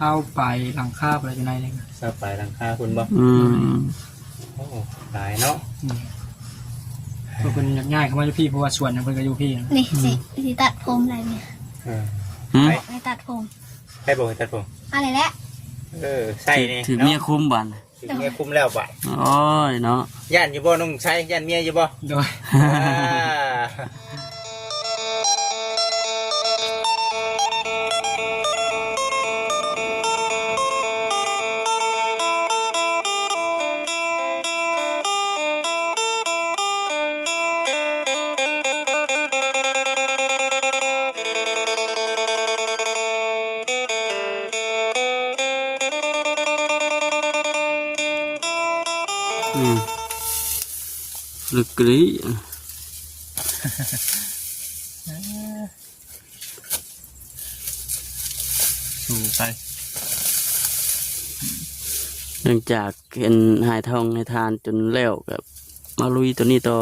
เข้าไปหลังคาอะไรอยู่ในนี่เข้าไปหลังคาคุณบ่โอ้หลายเนาะเพื่อนง่ายเขามาอยู่พี่เพราะว่าส่วนเพื่อนก็อยู่พี่นี่สิตัดผมอะไรเนี่ยไม่ตัดผมให้บอกให้ตัดผมอะไรแหละใส่นี่ถือเมียคุ้มบันถือเมียคุ้มแล้วบ่โอ้ยเนาะย่านอยู่บ่น้องใช้ย่านเมียอยู่บ่โดยลึกกรีสู่ไปหลังจากเห็นหายทองให้ทานจนแล้วกับมาลุยตัวนี้ต่อ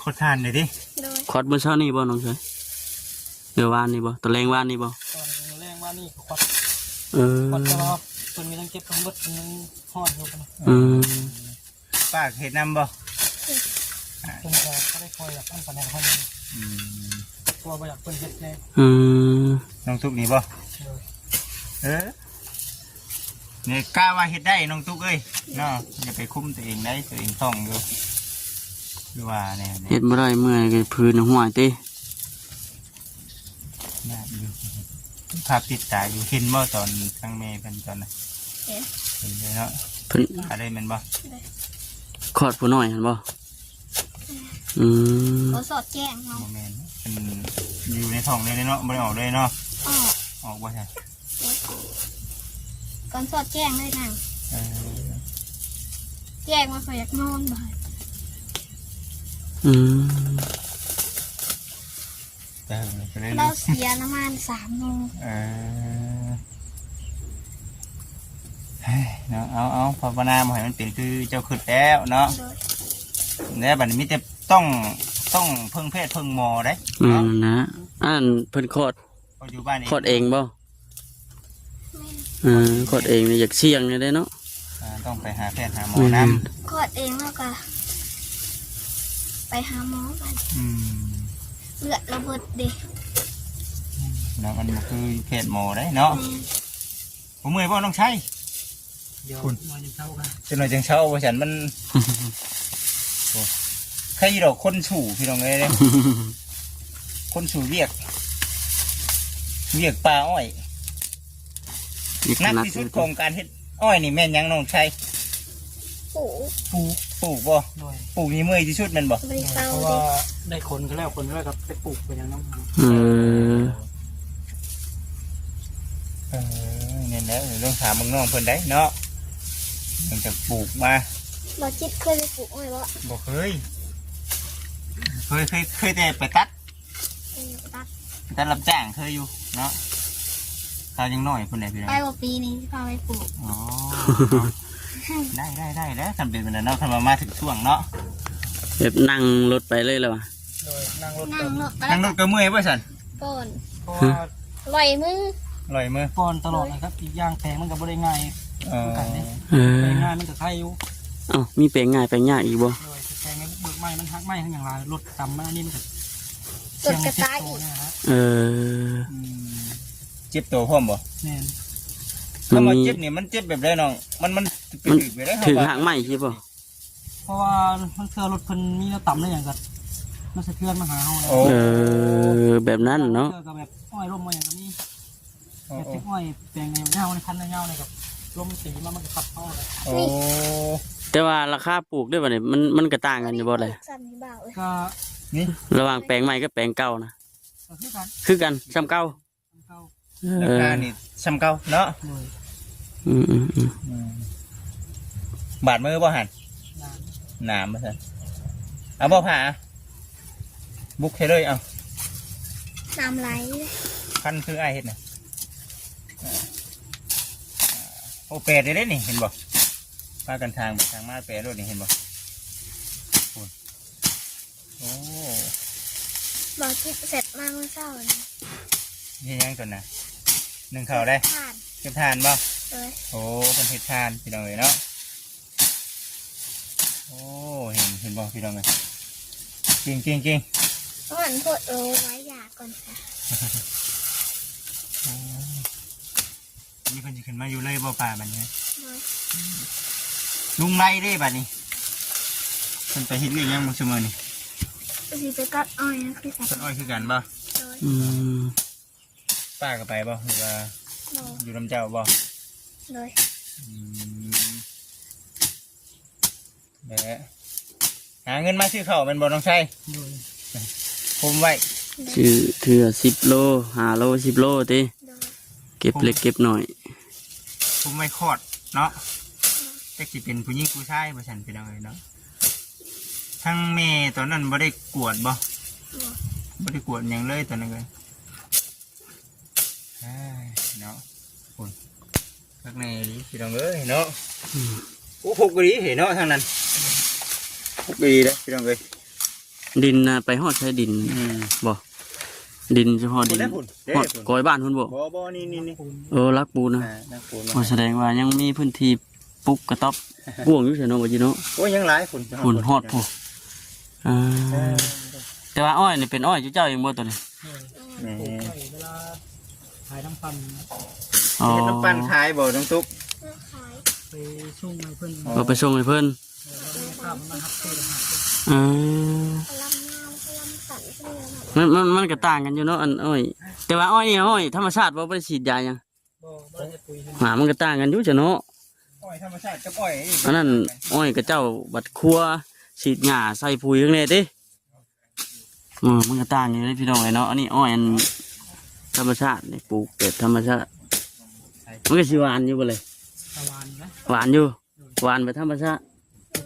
ขอทานหน่อยดิคอดเมื่อเช้านี่บ่น้องชายเดี๋ยววานนี่บ่ตะแรงวานนี่บ่ตอนแรงวานนี่คอดคอดตลอดคนมีทั้งเก็บทั้งบดทั้งห่ออยู่กันปากเห็ดน้ำบ่จนก็ได้คอยอยากตั้งปัญหาคนตัวไปอยากเปิดเห็ดเลยน้องตุ๊กนี่บ่เนี่ยกล้าว่าเห็ดได้น้องตุ๊กเอ้ยเนาะอย่าไปคุ้มตัวเองได้ตัวเองท่องอยู่คือว่าเนี่ยเห็ดบ่ได้เมื่อยกับพื้นหัวตีน่าอยู่ภาพติดตาอยู่เห็นบ่ตอนครั้งเมย์เป็นตอนน่ะเห็นเลยเนาะเพิ่นอะไรมันบ่คอดผู้น้อยเห็นบ่เขาสอดแจ้งเนาะแม่นเป็นอยู่ในท้องเลยเนาะไม่ได้ออกเลยเนาะออกบ่ใช่ก่อนสอดแจ้งเลยนางแจ้งมาคอยอยากนอนบ่อยเราเสียน้ำมัน3 โมงเนาะเอาภาวนาให้มันเป็นคือเจ้าขึ้นแล้วเนาะเนี่ยบัดนี้มิแต่ต้องเพิ่งเพศเพิ่งหมอได้นะอันเพิ่นคอดอยู่บ้านคอดเองบ่คอดเองเนี่ยอยากเสี่ยงเลยเนาะต้องไปหาแพทย์หาหมอน้ำคอดเองแล้วก็ไปหาหมอกันเลือดระเบิดเด็กแล้วมันคือเพศหมอได้เนาะผมเมื่อยบ่ต้องใช้คุณมาจังเช้ากันจะหน่อยจังเช้าว่าฉันมันใครดอกคนสู่พี่น้องเลยเนี่ยคนสู่เรียกปลาอ้อยนักที่สุดของการเฮ็ดอ้อยนี่แม่นยังน้องชัยปลูกบ่ปลูกนี่เมื่อยที่สุดแม่นบ่เพราะว่าได้คนก็แล้วกับไปปลูกไปอย่างนั้นเนี่ยนะต้องถามมึงน้องเพิ่นได้เนาะมันจะปลูกมาบ่จิตเคยไปปลูกอ้อยบ่เคยแต่ไปตัดรับจ้างเคยอยู่เนาะเขายังน้อยคนไหนพี่น้องไปว่าปีนี้พาไปปลูกอ๋อได้แล้วทำเป็นเนาะทำมาถึงช่วงเนาะแบบนั่งรถไปเลยเหรอนั่งรถก็เมื่อยป่ะสันป้อนลอยมือป้อนตลอดนะครับอีกอย่างแพงมันก็บ่ได้ง่ายกันเนี่ยแพงง่ายมันก็ใครอยู่มีแปลงง่ายแปลงยากอีกบ่แพงเบิกไม้มันหักไม้ทั้งอย่างไรรถต่ำมันอันนี้มันรถกระต่ายเจ็บตัวพ่อมบ่ถ้ามาเจ็บเนี่ยมันเจ็บแบบไรน้องมันถือหางไม้ใช่ป่ะเพราะว่ามันเทือรถคนมีแล้วต่ำได้อย่างกันมันสะเทือนมาหาเขาแบบนั้นเนาะกับแบบอ้อยร่มมาอย่างนี้แบบที่อ้อยแปลงเงาในคันเงาในกับร่มสีมันก็ขับเข้าเลยแต่ว่าราคาปลูกด้วยป่ะเนี่ยมันกระต่างกันอยู่บ่เลยก็นี่ระหว่างแปลงใหม่กับแปลงเก่านะคือกันซ้ำเก่าราคานี่ซ้ำเก่าเนาะบาดมือบ่หันหนามมาสิเอาบ่ผ่าบุกให้เลยเอาน้ำไหลคันคือไอเห็ดเนี่ยโอเปรได้นี่เห็นบ่พากันทางมาเปรด้วยนี่เห็นบ่โอ้บอกที่เสร็จมากเมื่อเช้านี่ยังก่อนนะ 1 ข่าวได้ เก็บทานบ่ เลย โอ้เป็นเห็ดทานพี่น้องเลยเนาะโอ้เห็นบ่พี่น้องเลยจริงก่อนพดโรไว้ยาก่อนค่ะ นี่เพิ่นจะขึ้นมาอยู่เลยบ่ป่าบัดนี้ เลย ลุงไล่เด้บัดนี้เพิ่นไปเฮ็ดเรื่องหยังมื้อซุมื้อนี่ สิไปกัดอ้อยนะคือสัต ต้น ว์ อ้อยคือกันบ่ เลย อืม ป้าก็ไปบ่หรือว่า เลย อยู่นํเจ้าบ่ เลย อืมแหละหาเงินมาซื้อข้าวแม่นบ่น้องชัย โดย คุมไว้ ชื่อเถื่อ10 โล5 โล10 โลติ เลย เก็บเล็กเก็บหน่อย คุมไว้คลอดเนาะจักสิเป็นผู้หญิงผู้ชายบ่ซั่นพี่น้องเอ้ยเนาะทั้งแม่ตอนนั้นบ่ได้กวดบ่ เลย บ่ได้กวดหยังเลยตอนนั้นเลยอ้ายเนาะคุณข้างในดีพี่น้องเอ้ยเนาะโอ้พกดีเห็นเนาะทางนั้นพกดีเลยพี่น้องเอ้ย ดินน่ะไปฮอดใช้ดินบ่ดินเฉพาะดิน พุ่น ฮอดกอยบ้านพุ่นบ่ บ่นี่ ปูน รักปูนะ นักปูน ก็แสดงว่ายังมีพื้นที่ปลูกกระต๊อบพ่วงอยู่เฉยเนาะบ่จิเนาะ โอ้ยังหลายพุ่น พุ่นฮอดพุ่นอ่าแต่ว่าอ้อยนี่เป็นอ้อยเจ้าเองบ่ตัวนี้ โดยปลูกไว้เวลาขายน้ำปั่น อ๋อ เฮ็ดน้ำปั้นขายบ่น้องตุ๊ก เลิกขาย ไปชุ่มให้เพิ่น เอาไปส่งให้เพิ่น แล้วข้าวมันมาฮับเพื่อหา อ่า พลังงามพลังสั่นเพื่อน มันก็ต่างกันอยู่เนาะอันอ้อยแต่ว่าอ้อยนี่อ้อยธรรมชาติบ่ได้ฉีดยาหยัง บ่ได้ปุ๋ยให้ หามันก็ต่างกันอยู่จ้ะเนาะ อ้อยธรรมชาติกับอ้อยนี่ อันนั้นอ้อยกับเจ้าบัดครัวฉีดหญ้าใส่ปุ๋ยข้างในติมันก็ต่างอยู่เลยพี่น้องเอ้ยเนาะอันนี้อ้อยอันธรรมชาตินี่ปลูกแบบธรรมชาติมันก็สิหวานอยู่บ่เลย ตะวันนะ หวานอยู่หวานแบบธรรมชาติ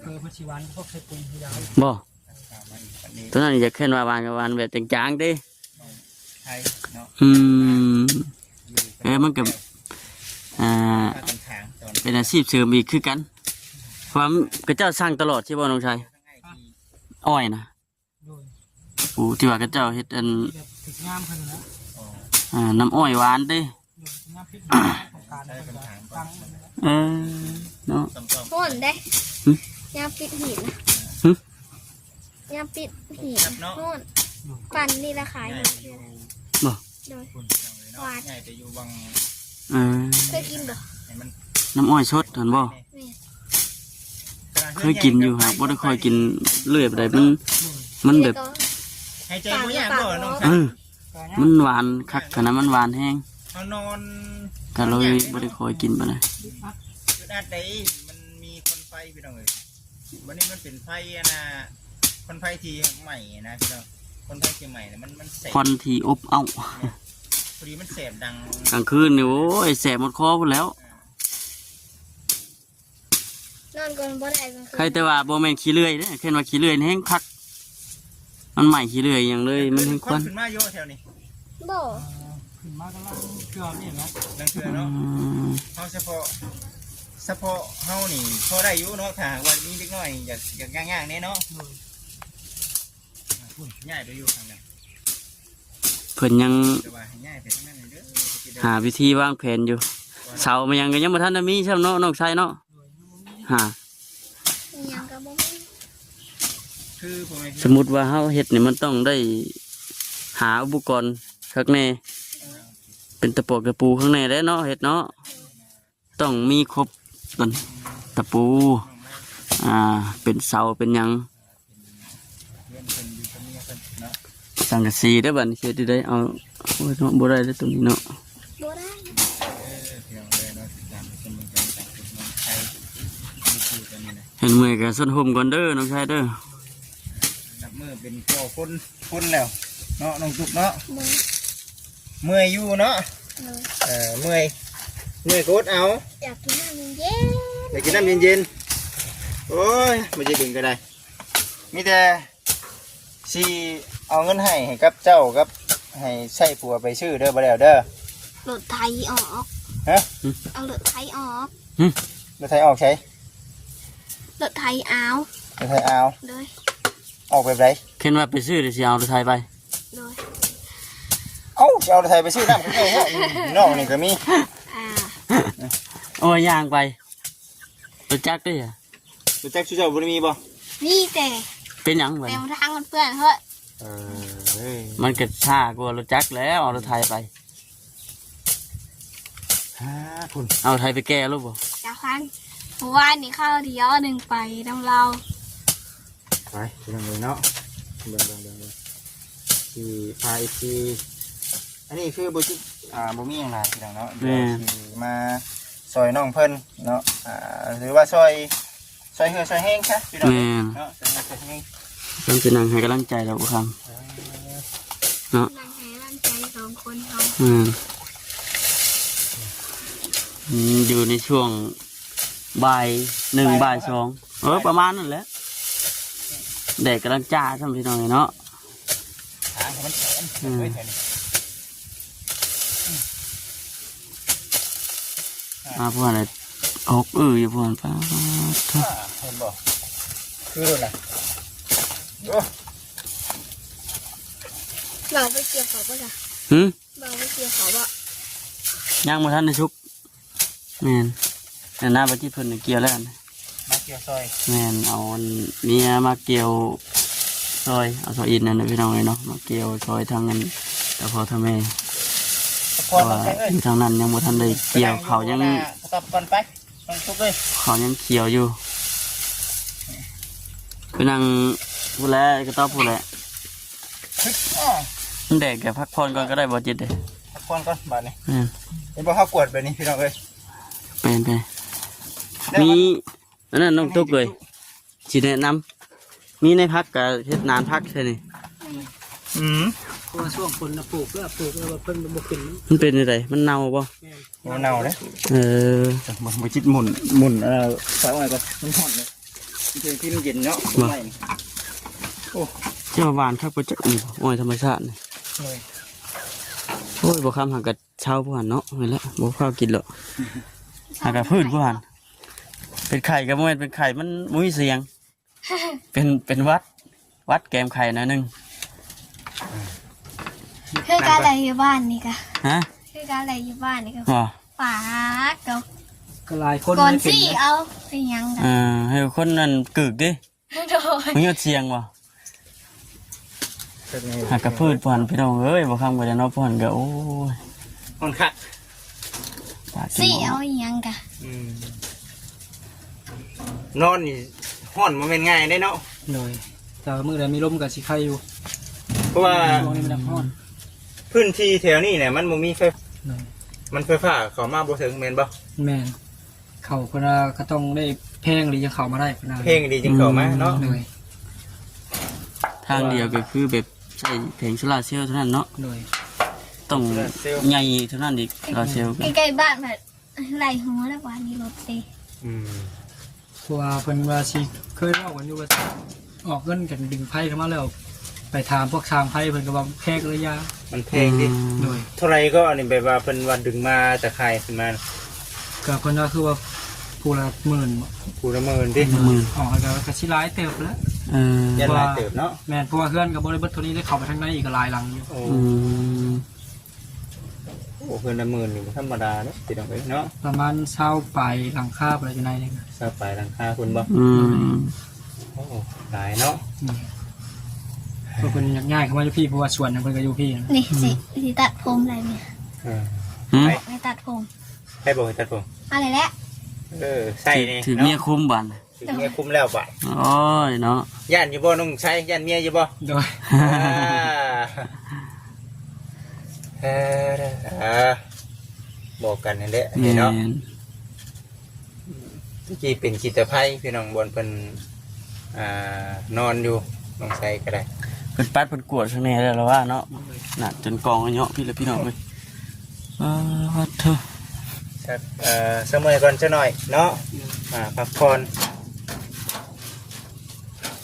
เพื่อพัชิวันพวกใช้ปุ๋ยยาว บ่ตัวนั้นจะขึ้นว่าหวานกับหวานแบบจางๆติ ไทยเนาะ มันกับอ่า เป็นทางตอน เป็นอาชีพเสริมอีกคือกันความกระเจ้าสร้างตลอดใช่บ่น้องชายอ้อยนะ โดย โอ้ที่ว่ากระเจ้าเฮ็ดอัน แบบถึกงามขนาดนั้น น้ำอ้อยหวานติ โดยงามพิษของการตั้ง เออเนาะ ต้อง พ่นได้ หึ ยาปิดหิน หึ ยาปิดหิน เนาะ พ่นปั่นนี่ละขายหมดเลย บ่ โดย คุณพี่น้องเลยเนาะง่ายไปอยู่วัง เออ เคยกินบ่ ให้มัน น้ำอ้อยสดเห็นบ่ แม่ เคยกินอยู่ครับบ่ได้ค่อยกินเรื่อยไปได้มันแบบ ให้ใจบ่ยากบ่น้อง เอ ชาย อมันหวานคักขนาดมันหวานแห้ง เขานอน ก็เลยบ่ได้ค่อยกินปานใด จุดอัดใดมันมีคนไฟพี่น้องเอ้ยวันนี้มันเป็นไฟอะนะคนไฟที่ใหม่นะพี่น้องคนไฟที่ใหม่เนี่ยมันแสบ ควันที่อบอ้าว พอดีมันแสบดัง กลางคืนนี่โอ้ยแสบหมดคอพุ่นแล้ว นอนก่อนบ่ได้กลางคืน ใครแต่ว่าบ่แม่นขี้เลื่อยเด้อแค่ว่าขี้เลื่อยนี่แห้งคักมันใหม่ขี้เลื่อยอย่างเลยมันแห้งควัน ขึ้นมาโยแถวนี้ บ่ ขึ้นมากำลังเกลือนี่เนาะ ดังเถื่อ อื เนาะ ม เขาเฉพาะเฮานี่พอได้อยู่เนาะถ้าวันนี้เล็กน้อยอยากง่างๆเนี่ยเนาะ โดย ง่ายไปอยู่ทางนั้น เพิ่นยัง แต่ว่าให้ง่ายไปทางนั้นเด้อ หาวิธีวางแผนอยู่เสามันยังก็ยังบ่ทันได้มีใช่เนาะน้องชายเนาะหา อิหยังก็บ่มี คือผม สมมุติว่าเฮาเฮ็ดนี่มันต้องได้หาอุปกรณ์ข้างในเป็นตะปอกตะปูข้างในได้เนาะเฮ็ดเนาะต้องมีครบก่อนตะปูเป็นเสาเป็นหยัง เรียนเป็นอยู่กับเมียเป็นเนาะ สังกะสีได้อบัดนี้เฮ็ดได้เอาโอ้ยเนาะบ่ได้เด้อตรงนี้เนาะ บ่ได้ เพียงเลยเนาะตามเป็นมันกันจากเมืองไทยมีคือกันนี่นะ เห็นเมื่อยก็ส้นห่มก่อนเด้อน้องชายเด้อ นับมือเป็นพ่อคนแล้วเนาะน้องจุกเนาะ บ่ เมื่อยอยู่เนาะ เลย เมื่อยโคตรเอา อยากกินน้ำเย็น อยากกินน้ำเย็นๆโอ้ยไม่จะดึงก็ได้มีแต่สิเอาเงินให้กับเจ้ากับให้ใช้ผัวไปซื้อเด้อบ่แล้วเด้อ รถไทยออก ฮะ เอารถไทยออก รถไทยออกใช้ รถไทยเอา รถไทยเอา เลย ออกแบบไร เข็นว่าไปซื้อเดี๋ยวสิเอารถไทยไป เลย เอ้าจะเอารถไทยไปซื้อน้ำกันเลยฮะนอกนี่ก็มี อ่า โอ้ยย่างไปตัวจักด้วยอ่ะ รู้จักชื่อเจ้าบ่ได้มีบ่ นี่แต่ เป็นหยังไง แนวทางมันเปื้อนเฮ้ย เฮ้ย มันเกิดท่ากลัวรถจักแล้วเอารถไทยไป คุณ เอาไทยไปแก้รูปบ่ เจ้าคันเมื่อวานนี่ข้าวเดียวหนึ่งไปน้ำเรา ไปพี่น้องเลยเนาะเบิ่งที่พาอีกทีอันนี้คือบ่จิบ่มีหยังหลายพี่น้องเนาะเดี๋ยวสิมาซอยน้องเพิ่นเนาะหรือว่าซอยเหือซอยแห้งซะพี่น้อง แม่น เนาะซอยเหือซอยแห้ง ต้องจะนั่งให้กำลังใจเราบุคคำเนาะ นั่งให้ร่างใจสองคนเขา อยู่ในช่วงบ่าย1บ่าย2ประมาณนั่นแหละแดดกำลังจ้าทำพี่น้องเนาะ หาให้มันแข็งเฮ้ยแข็ง พวกอะไรอยู่พวกนั้นป้า เห็นบ่คือโดนน่ะโอ้ เบาไปเกี่ยวเขาป่ะจ๊ะ หืม เบาไปเกี่ยวเขาป่ะ ย่างมาทันในชุกแม่นแต่หน้าบัจิเพิ่นเกี่ยวแล้วกัน มาเกี่ยวซอย แม่นเอาเมียมาเกี่ยวซอยเอาซอยอินนั่นนะพี่น้องเลยเนาะมาเกี่ยวซอยทางนั้นแต่พอทำไม พอ แต่ว่า ต้องใช้เอ้ย อยู่ทางนั้นยังบ่ทันได้เกี่ยวเขายัง ตับก่อนไปต้องทุกเลย เขายังเขียวอยู่ไปนั่งพูดแล้วก็ต้องพูดแหละ มันแดกแกพักผ่อนก่อนก็ได้บ่จิตเด้ พักผ่อนก่อนบาดนี้ แม่น เห็นบ่ข้าวกวดแบบนี้พี่น้องเอ้ย เป็นไปมีอันนั้นน้องตุ๊กเลยสิแนะนำมีในพักกับเฮ็ดนานพักใช่นี่ เพราะว่าช่วงฝนน่ะปลูกแล้วว่าเพิ่นบ่ขึ้น มันเป็นยังไงมันเน่าบ่ มันเน่าเลย มัน จิตหมุนใส่ไว้ก่อนมันห่อนเลยที่มันเย็นเนาะไม่ เจ้าหวานครับก็จะโอ้ยธรรมชาตินี่โอ้ยบ่คำหากับชาวผู้หันเนาะเห็นแล้วบ่ข้าวกินหรอกหากับพืชผู้หันเป็นไข่กับมันเป็นไข่มันมุ้ยเสียง เป็นวัดแกมไข่หน่อยนึง คือการอะไรอยู่บ้านนี่กะ ฮะ คือการอะไรอยู่บ้านนี่กะ อ๋อ ฝาเก่า ก็หลายคน ก่อน ไม่เป็น สิ นะ เอาเป็นยังกัน ให้คนนั้นกึกดิ โดย มึงยอดเสียงวะหากกับพืชผู้หันพี่น้องเอ้ยบ่คำกับจะนอกผู้หันก็โอ้ย ห่อนคัก ปากกิน สิ หม เอา อ อีหยังกะ นอนนี่ห่อนมันเป็นง่ายได้เนาะ เลยแต่ว่ามื้อใดมีลมกับสิไข่อยู่ เพราะว่า ช่วงนี้มันดับร้อน พื้นที่แถวนี้เนี่ยมันบ่มีไฟ เลย มันไฟฟ้าเข้ามาบ่ถึงแม่นบ่ แม่นเขาคนละก็ต้องได้แพงหรือจะเข้ามาได้คนละ เพลงดีจึงเข้ามาเนาะ เลย ทางเดียวก็คือแบบใช้แผงโซลาร์เซลล์เท่านั้นเนาะ เลย ต้องใหญ่เท่านั้นอีกโซลาร์เซลล์ก็ ใกล้ๆบ้านแบบไหลหัวแล้ววันนี้รถเตะ เพราะว่าเพิ่นว่าสิเคยเล่ากันอยู่ว่าออกเงินกันดึงไพ่เข้ามาแล้วไปถามพวกชางไพ่เพิ่นก็ว่าแพงระยะ มันเพลงดิ เลย เท่าไรก็อันนี้แบบว่าเป็นวันดึงมาแต่ใครขึ้นมา ก็เพิ่นว่าคือว่าผู้ละหมื่นบ่ ผู้ละหมื่นดิ ออกแล้วก็สิหลายเติบแล้ว ยันหลายเติบเนาะ แม่นเพราะว่าเพื่อนกับบริบทตัวนี้ได้เข้าไปทางในอีกก็หลายหลังอยู่ โอ้โหเพิ่นละหมื่นนี่บ่ธรรมดาเนาะพี่น้องเอ้ยเนาะ ประมาณ20ปลายหลังคาอะไรอยู่ในนี่ ทราบปลายหลังคาคุณบ่ โอ้หลายเนาะ เพราะเพิ่นอยากง่ายเข้ามาอยู่พี่เพราะว่าส่วนนึงเพิ่นก็อยู่พี่นะ นี่สิตัดผมอะไรเนี่ย ไม่ตัดผม ให้บอกให้ตัดผม อะไรแล้ว ใส่นี่ ถือเมียคุ้มบัน ถึงเมียคุ้มแล้วบ่ะ โอ้ยเนาะ ย่านอยู่บ่น้องใช้ย่านเมียอยู่บ่ โดย บอกกันนั่นแหละ แม่ เนาะ น ที่เป็นขีตะไคร้พี่น้องบนเพิ่นนอนอยู่น้องใช้ก็ได้ เป็นปัดเป็นกวดข้างในแล้วว่าเนาะหนักจนกองเนาะพี่และพี่น้องเลยเธอ ครับเสมอก่อนซะหน่อยเนาะพักผ่อน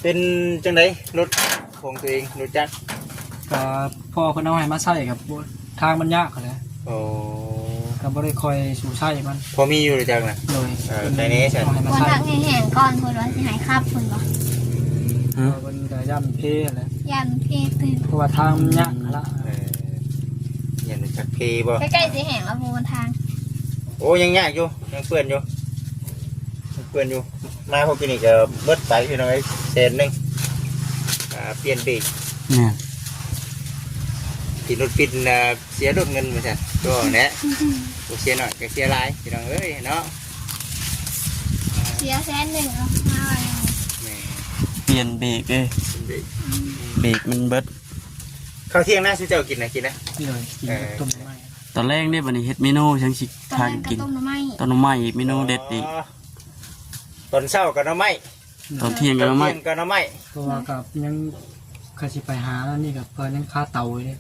เป็นจังไดรถของตัวเองรถจักร ก็พ่อเพิ่นเอาให้มาใส่ครับทางมันยากกันแหล้ว โอ้ ก็บ่ได้คอยสู่ใช้มัน พอมีอยู่รถจักรนะ โดย แต่นี้ใช่ เอาให้มา วัน ใส่ ทักแห้งๆก่อนคนว่าสิหายครับคนบอก เพิ่นก็ย่ำเพแหละ ยันเพตื่น เพราะว่าทางมันยากละ ยันรถจักรเพบ่ ใกล้ๆสิแห้งแล้วบนทาง โอ้ยังยากอยู่ยังเปื้อนอยู่ยังเปื้อนอยู่มาพวกกินนี่ก็เบิดไปพี่น้องไอ้เศษหนึงเปลี่ยนเบรก เนี่ย ติดรถปิดเสียรถเงินมาจ้ะตัวเนี้ยเสียหน่อยก็เสียหลายพี่น้องเอ้ยเนาะ เสีย100,000เอามาไว้ แหม่ เปลี่ยนเบรกเอ้ย เบรก เบรกมันเบิด ข้าวเที่ยงนะชูเจ้ากินนะกินนะ นี่เลยกินกับต้มไม้ ตอนแรกเนี่ยบัดนี้เฮ็ดเมนูจังสิ ตอน ทา แร น กก็ กิน ต้มหน่อไม้ ตอนน้ำไม้อีกเมนูเด็ดอีก ตอนเช้าก็น้ำไม้ ตอนเที่ยงก็น้ำไม้ ตอนเที่ยงก็น้ำไม้ เพราะว่ากับยังเคยสิไปหาแล้วนี่กับเพิ่นยังค่าเตาอยู่เลย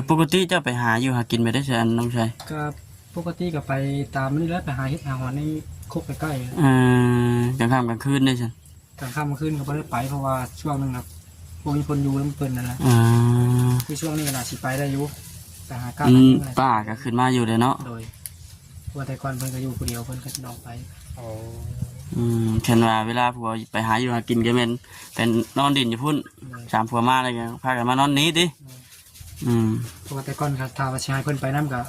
ปกติเจ้าไปหาอยู่หากินไปได้ใช่อันน้องชาย ก็ปกติก็ไปตามนี่แหล้วไปหาเฮ็ดหาหอนในคุกใกล้ กลางค่ำกลางคืนได้ฉัน ๆกลางค่ำกลางคืนก็บ่ได้ไปเพราะว่าช่วงนึงครับพวกมีคนอยู่แล้วเพิ่นนั่นแหละคือช่วงนี้ก็น่าสิไปได้อยู่ไปหาก้าวนั่นนี่แหละ ป้าก็ขึ้นมาอยู่เลยเนาะ โดยว่าแต่ก่อนเพิ่นก็อยู่คนเดียวเพิ่นก็สิออกไป โอ้ เช่นว่าเวลาผัวไปหาอยู่หากินก็เป็นนอนดินอยู่พุ่น โดย สามผัวมาอะไรเงี้ยพากันมานอนนี้ดิ เพราะว่าแต่ก่อนก็ถ้าว่าสิให้เพิ่นไปนำก็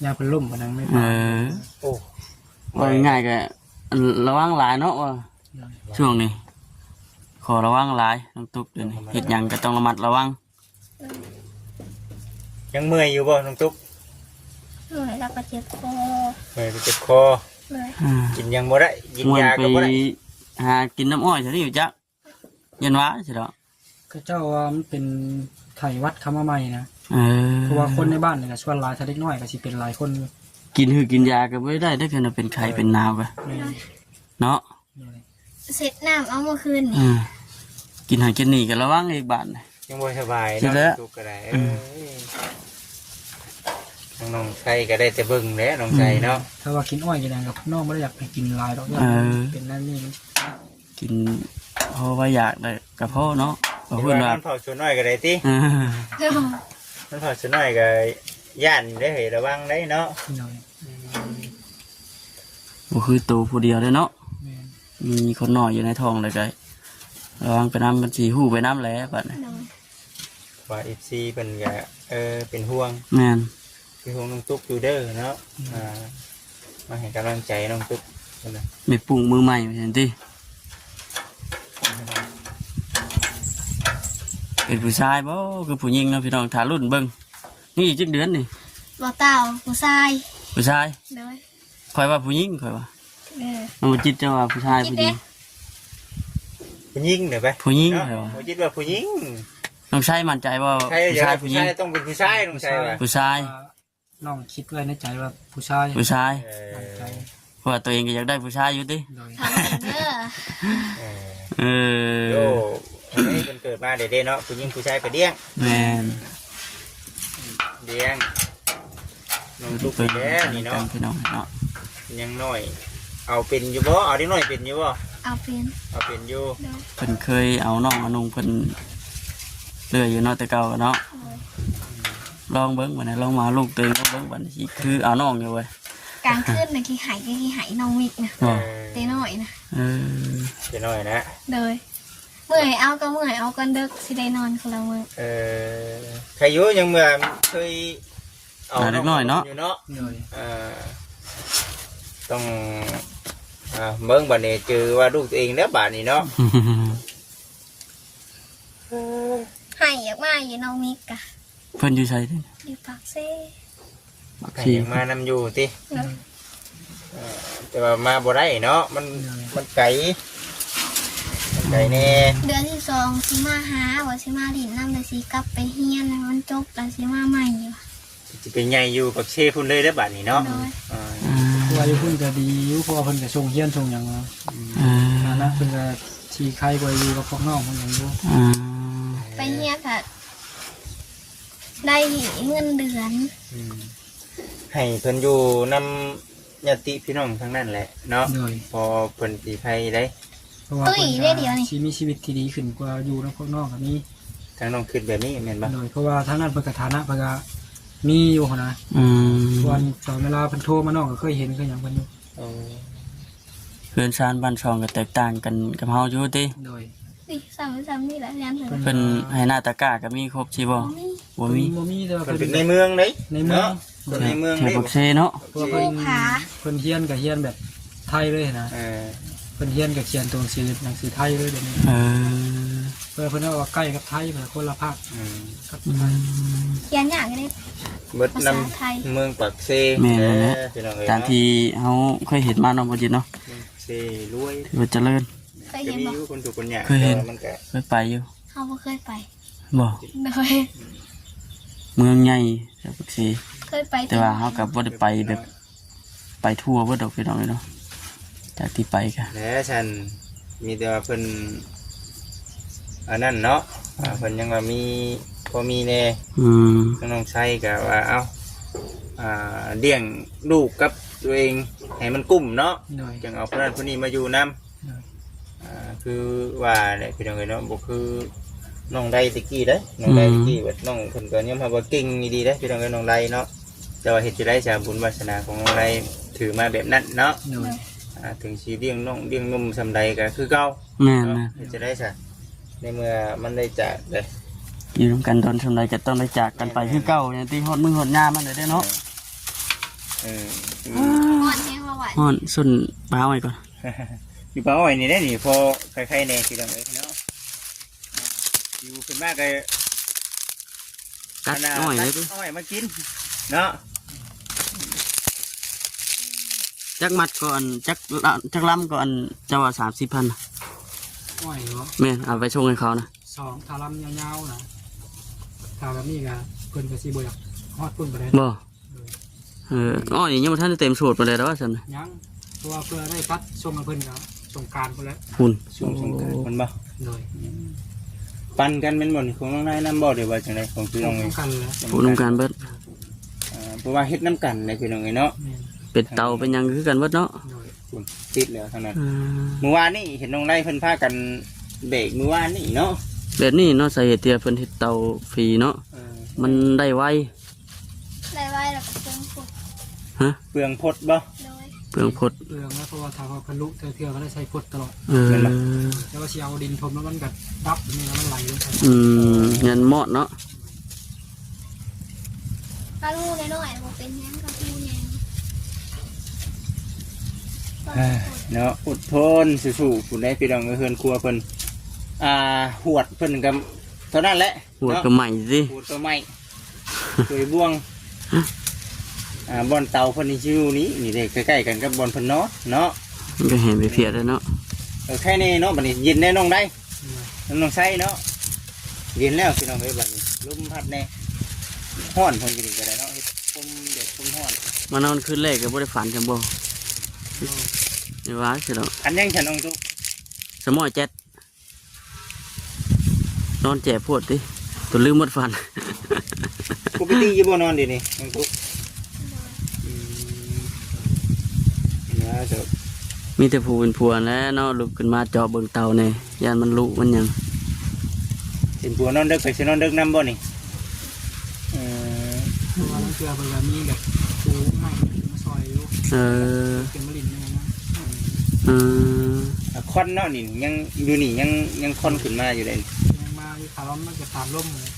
ยามเพิ่นล่มก็นั่งไม่ เอ ไป โอ้ ว่าง่ายๆก็ระวังหลายเนาะว่าช่วงนี้ ขอระวังหลายน้องตุ๊กเดี๋ยวนี้เฮ็ดหยังก็ต้องระมัดระวัง ยังเมื่อยอยู่บ่น้องตุ๊ก เหนื่อยแล้วก็เจ็บคอ เมื่อยเจ็บคอ เลย กินยังบ่ได้กิน ม่วน ยา ไป ก็บ่ได้ หากินน้ำอ้อยใช่ไหมอยู่จักยันวะใช่หรอ ก็เจ้าว่ามันเป็นไข้หวัดคำว่าใหม่นะ เออ เพราะว่าคนในบ้านนี่ก็ชวนหลายถ้าเด็กน้อยก็สิเป็นหลายคนอยู่ กินคือกินยาก็ไม่ได้ถ้าเกิดเป็นไข้เป็นหนาวก็ นี่ เนาะ เสร็จน้ำเอาเมื่อคืน กินหากินหนีกันระวังอีกบาท ยังบ่สบาย ใช่ เนาะ แล้ว ตุ๊กก็ได้น้องไส้ก็ได้แต่เบิ่งแหละน้องไส้เนาะ ถ้าว่ากินอ้อยกินหยังกับน้องไม่ได้อยากไปกินหลายดอกอยากเป็นนั่นนี่ กินเพราะว่าอยากได้กับพ่อเนาะก็ คิด พูด ว่า ว่า มันเผาชวนน้อยก็ได้ติมันเผาชวนน้อยก็ย่านได้ให้ระวังได้เนาะ พี่น้อย ก็คือตัวผู้เดียวเลยเนาะ แม่น มีคนน้อยอยู่ในท้องเลยไกระวังไปน้ำบัญชีหูไปน้ำแล้วบัดนี้ ว่า FC เพิ่นก็เป็นห่วง แม่น เป็นห่วงน้องตุ๊กอยู่เด้อเนาะมาให้กำลังใจน้องตุ๊กนั่นน่ะ ไม่ปรุงมือใหม่เห็นที่เป็นผู้ชายบ่คือผู้หญิงเนาะพี่น้องถารุ่นเบิ่งนี่อีกจักเดือนนี่ บ่เต่าผู้ชาย ผู้ชาย เลย คอยว่าผู้หญิงคอยว่า เออ มันจิตจะว่าผู้ชายผู้หญิง ผู้หญิงเด้อไป ผู้หญิง เนาะ เหรอ บ่คิดว่าผู้หญิง น้องชายมั่นใจว่า ใช่ ผู้ อย่า ชาย ว่า ผู้ ผู้ หญิง ชายต้องเป็นผู้ชายน้องชายว่ะ ผู้ชาย น้องคิดไว้ในใจว่าผู้ชาย ผู้ชาย มั่นใจ เพราะว่าตัวเองก็อยากได้ผู้ชายอยู่ดิ โดย ทำกันเด้อ เออ เอ โย อ อันนี้เพิ่นเกิดมาเด็กๆเนาะผู้หญิงผู้ชายก็เลี้ยง แม่น เลี้ยงน้องตุ๊ก เป็น แล้นี่เนาะ พี่น้องเนาะ ยังน้อย เอาเป็นอยู่บ่เอาเด็กน้อยเป็นอยู่บ่ เอาเป็น เอาเป็นอยู่ เลย เพิ่นเคยเอาน้องเอานุ่งเพิ่นเลื่อยอยู่เนาะแต่เก่าเนาะลองเบิ้งวันนี้ลองมาลูกตัวเองก็เบิ้งวันนี้คือเอาน้องอยู่เว้ย กลางคืนนะขี้หายน้องมิกนะ บ่ เต้น้อยนะ เออ เด็กน้อยนะ เลยเมื่อยเอาก็เมื่อยเอาก็เดึกสิได้นอนคนละมื้อ ใครอยู่ยังเมื่อเคยเอา เล็กน้อยเนาะ อยู่เนาะ โดย ต้องเบิ่งบัดนี้จือว่าลูกตัวเองแล้วบาดนี้เนาะ ให้อยากมาอยู่น้องมิกอะ เพิ่นอยู่ไสเด้ อยู่ปากเซ่ ให้ยังมานำอยู่ติ เลย แต่ว่ามาบ่ได้เนาะมันไกลแน่ เดือนที่2สิมาหาว่าสิมาดินน้ำเลยสิกลับไปเฮียนแล้วมันจบแล้วสิมาใหม่อยู่ จะเป็นใหญ่อยู่กับเชพุ่นเลยแล้วบาดนี้เนาะ เลย เพราะว่าอยู่เพิ่นก็ดีอยู่เพราะว่าเพิ่นก็ส่งเฮียนส่งหยังมาฐานะเพิ่นก็ชีใครกว่าอยู่กับพวกน้องเพิ่นหยังอยู่ ไปเฮียนก็ได้เงินเดือน ให้เพิ่นอยู่นำญาติพี่น้องทั้งนั้นแหละเนาะ โดย พอเพิ่นสิภัยได้ เพราะว่าเพิ่นก็สิมีชีวิตที่ดีขึ้นกว่าอยู่กับพวกน้องก็มี ทั้งน้องคิดแบบนี้แม่นบ่ โดยเพราะว่าทางนั้นเพิ่นก็ฐานะเพิ่นก็มีอยู่หั้นนะวันตอนเวลาเพิ่นโทรมาน้องก็เคยเห็นก็หยังเพิ่นอยู่ โอ้ เพื่อนชานบ้านช่องก็แตกต่างกันกับเฮาอยู่ติ โดย เ นี่ซ้ำนี่แหละยันถึง เพิ่นให้หน้าตะกร้าก็มีครบสิบ่ นี่ บ่มี บ่มีแต่ว่า มัน เพิ่น เป็นในเมืองเด้ ในเมือง เนาะเป็นในเมือง แถว เด้ ปักเซเนาะ ตัวเพิ่นเพิ่นเฮียนกับเฮียนแบบไทยเลยนะ เออ เพิ่นเฮียนกับเขียนตัวหนังสือไทยเลยเดี๋ยวนี้ เออ เพิ่นเอาว่าใกล้กับไทยแบบคนละภาค อืม กับ อื ไทย ม เขียนอย่างนี้ เบิด ภาษาไทย นำเมืองปักเซ แม่นแล้วแหละ พี่น้องเอ้ย ตาม เนาะ ที่เฮาเคยเห็นมาเนาะบ่จิตเนาะ เมืองเซรวย ที่ว่าเจริญ เคย จะ เห็น มี บ่ อยู่คนถูกคนยาก เคยเห็น แต่ว่ามันก็ เคยไปอยู่ เขาบ่เคยไป บ่ โดย เมืองใหญ่แถวปักเซ เคยไป แต่ว่าเฮาก็บ่ได้ไปแบบไปทั่วเบิดดอกพี่น้องเอ้ยเนาะจากที่ไปก็ แล้วฉันมีแต่ว่าเพิ่นอันนั้นเนาะเพิ่นยังว่ามีพอมีแน่ อืม น้องชายก็ว่าเอ้าเลี้ยงลูกกับตัวเองให้มันกุ้มเนาะ หน่อย จังเอาคนนั้นคนนี้มาอยู่นํคือว่าเนี่ยพี่น้องเอ้ยเนาะบ่คือน้องไดตะกี้เด้น้องไดตะกี้แบบน้องเพิ่นก็ยอมรับว่าเก่งดีเด้พี่น้องเอ้ยน้องไดเนาะแต่ว่าเฮ็ดจะได้จากบุญวาสนาของน้องไดถือมาแบบนั้นเนาะ หน่อย ถึงสิเลี้ยงน้องเลี้ยงนุ่มสำใดก็คือเก่า แม่น เนาะ นะ เฮ็ดจะได้ซะในเมื่อมันได้จากเลย อยู่ร่วมกันตอนทำไรก็ต้องได้จากกันไปคือเก่าอย่างที่ฮอดมือฮอดยามมันได้เนาะ เออ อ่อนแห้งละหวาน ฮอดส่วนบ้าไว้ก่อน อยู่ป่าอ้อยนี่ได้นี่พอใครๆแน่พี่น้องเอ้ยเนาะอยู่ขึ้นมาก็ กัดอ้อยเลยดิ อ้อยมากินเนาะ จักมัดก่อนจักลำก่อนเจ้าว่า30,000 อ้อยเนาะ แม่นเอาไปชงให้เขานะ 2ทารัมยาวๆนะถ้าแบบนี้ก็เพิ่นก็สิบ่อยากฮอดพุ่นบ่ได้ บ่อ้อยยังบ่ทันได้เต็มสูตรไปเลยแล้วว่าซั่นน่ะ ยังเพราะว่าเพื่อได้ตัดส่งให้เพิ่นก็สงกรารพุ่นแล้ว คุณ ช่วงสงกรานต์มันบ่ หน่อย ปันกันเป็นบ่นี่ของน้องนายน้ำบ่เดี๋ยวว่าจังไดของพี่น้อง ป้ เอ้ อย งกันแล้ว ผู้นำการเบิด เพราะว่าเฮ็ดน้ำกันในพี่น้องเอ้ยเนาะ แม่น เป็ดเตาเป็นหยังคือกันเบิดเนาะ หน่อย คุณติดแล้วเท่านั้น อ่า เมื่อวานนี่เห็นน้องไล่เพิ่นพากันเบรกเมื่อวานนี่เนาะ แบบนี้เนาะสาเหตุที่เพิ่นเฮ็ดเตาฟรีเนาะมันได้ไว ได้ไว้แล้วก็เพิ่งฝึก เปลืองพดบ่ โดย เปลืองพด เปลืองแล้วเพราะว่าถ้าว่าเพิ่นลุกเทื่อๆก็ได้ใช้พดตลอด เออ แล้วว่าสิเอาดินถมแล้วมันก็ดับนี่แล้วมันไหลลงไป เงินหมอดเนาะ ถ้าลูกน้อยๆบ่เป็นแห้งก็ลูกแห้ง เนาะอดทนสู้ๆผู้ใดพี่น้องเอ้ยเฮือนครัวเพิ่นหวดเพิ่นก็เท่านั้นแหละ หัว เนาะ ก็ใหม่สิ หวดตัวใหม่สวยบ่วงบ่อนเตาเพิ่นนี่ชื่อนี้นี่เด้ใกล้ๆกันกับบ่อนเพิ่นเนาะเนาะ มันก็เห็นไปเพียดแล้วเนาะ แค่นี้เนาะบัดนี้เย็นแน่น้องได้น้องใส่เนาะเย็นแล้วพี่น้องเอ้ยบัดนี้ลมพัดแน่ฮ้อนเพิ่นก็ได้เนาะเฮ็ดปุ่มเด็ดปุ่มฮ้อน มานอนคืนแรกก็บ่ได้ฝันกันบ่นี่ว่าสิเนาะ อันยังฉันน้องตุ๊ก สมอยแจ็ดนอนแจ่ปวดดิตัวลืมหมดฟัน ปกติอยู่บ่นอนเดี๋ยวนี้น้องตุ๊กนะเจ้า มีแต่ผู้เป็นผัวแล้วเนาะลุกขึ้นมาเจาะเบิ่งเตาเนี่ยยานมันลุมันหยัง เป็นผัวนอนดึกไปสินอนดึกนำบ่นี่ เพราะว่ามันเทื่อเพิ่นก็มีแบบปูไม้มาซอยอยู่ เออ เป็นมะลินนี่นะ เออ คอนเนาะนี่ยังอยู่นี่ยังคอนขึ้นมาอยู่เลย ยังมาอยู่ขาล้อมมันก็ตามล่มเลย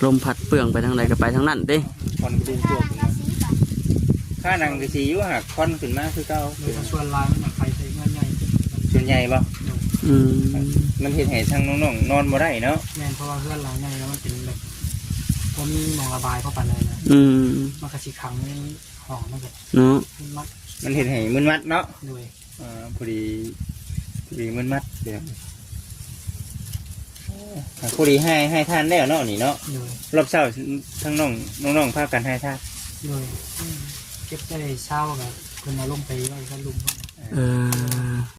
ลมพัดเปลืองไปทางใดก็ไปทางนั้นเด้ คอนกระดุม ถ้า ตัว รัง ขึ้น กะ มา สีแบบ ค่านังกระสีอยู่หักคอนขึ้นมาคือเก่า โดยส่วนลายมันใครใช้เงินใหญ่ ส่วนใหญ่บ่ อืม มันเห็นให้ทางน้องๆนอนบ่ได้เนาะ แม่นเพราะว่าเพื่อนหลายใหญ่แล้วมันเป็นแบบพอมีหมองระบายเข้าไปเลยนะ อืม มันก็สิขังในห้องมันก็ เนาะ มัด มันเห็นให้มึนมัดเนาะ โดย พอดีมึนมัดเดี๋ยวพอดีให้ทานแล้วเนาะนี่เนาะ โดย รอบเช้าทั้งน้องพากันให้ทาน โดยเก็บได้เช้ากับเพิ่นเอาลงไปไว้ก็ลุม เออ